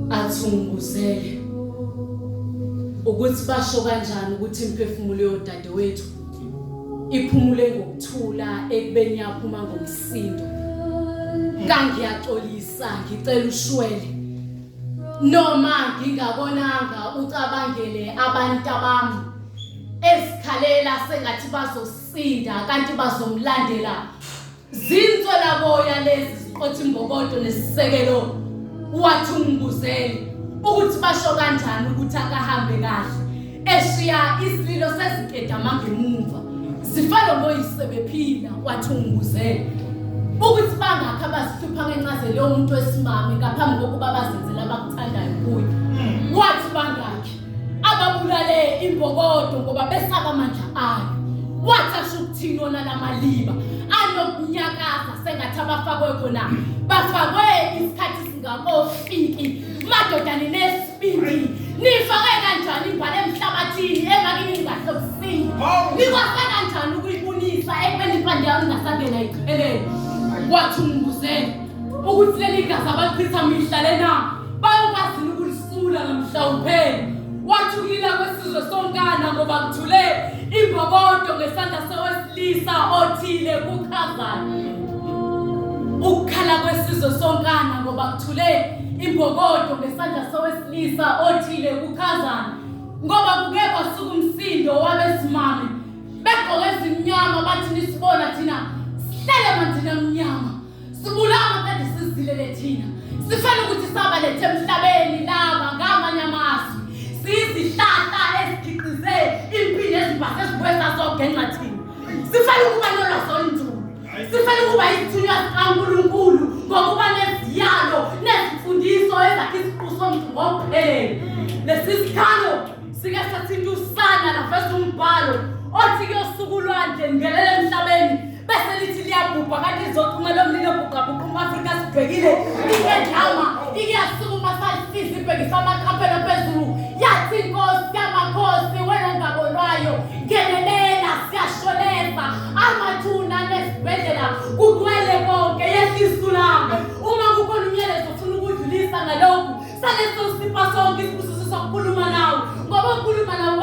Athunguzele ukuthi basho kanjani ukuthi imphefumulo yodadewethu iphumule ngokuthula ekubeni yaphuma ngomsindo. Kangiyaxolisa ngicela ushwele noma ngingabonanga ucabangele abantu abami esikhalela sengathi bazosinda kanti bazomlandela zinsola boya lezi ziqothi imbokodo nesisekelo. Wathunguzele ukuthi basho kanjani ukuthi akahambe kahle eshiya isililo sezikedama ngemuva zifana ngoyisebephila. Wathunguzele ukuthi bangakha bazihlupha ngencazelo yomuntu wesimame ngaphambi kokuba bazenzele abakuthandayo kuye. Wathi bangakhe ababulale imbokodo ngoba besaba amandla ayo. Wathi asho ukuthini ona lamaliba anokunyakaza sengathi abafakwe khona bafakwe isikhathi singakofiki. Madoda ninesibindi nifake kanjani imbali emhlabathini engakini ningahlobisini nikwase kanjani ukuyibunisa ekubeni impande yayo ingasangena iqhelele. Wathunguzele ukuthi leli gazi abalichitha mihla lena bayokwazi ukulisula ngamhlawuphela. Wathukila kwesizwe sonkana ngoba kuthule imbokodo ngesandla sowesilisa othile kukhazana. Ukukhala kwesizwe sonkana ngoba kuthule imbokodo ngesandla sowesilisa othile kukhazana. Ngoba kuke kwasuka umsindo wabesimame begqoke ezimnyama bathi nisibona thina sihlele manthina mnyama sibulama kanti sizilele thina sifana ukuthi sabalethe emhlabeni laba ngamanye amazwi sizihlahla ezikhiqize impilo ezibase ezibwesa sogenxa thina sifana ukuba nolwazi olunzulu sifana ukuba izithunywa zikaNkulunkulu ngokuba neziyalo nezifundiso ezakha isiqu somuntu ngokuphelele. Lesi sikhalo sike sathinta usana lafesa umbhalo othi kuyosuku lwandle ngelele emhlabeni bese lithi liyabhubha kanti izoqhuma lomlilo bhuqabhuqa uMafrika sibhekile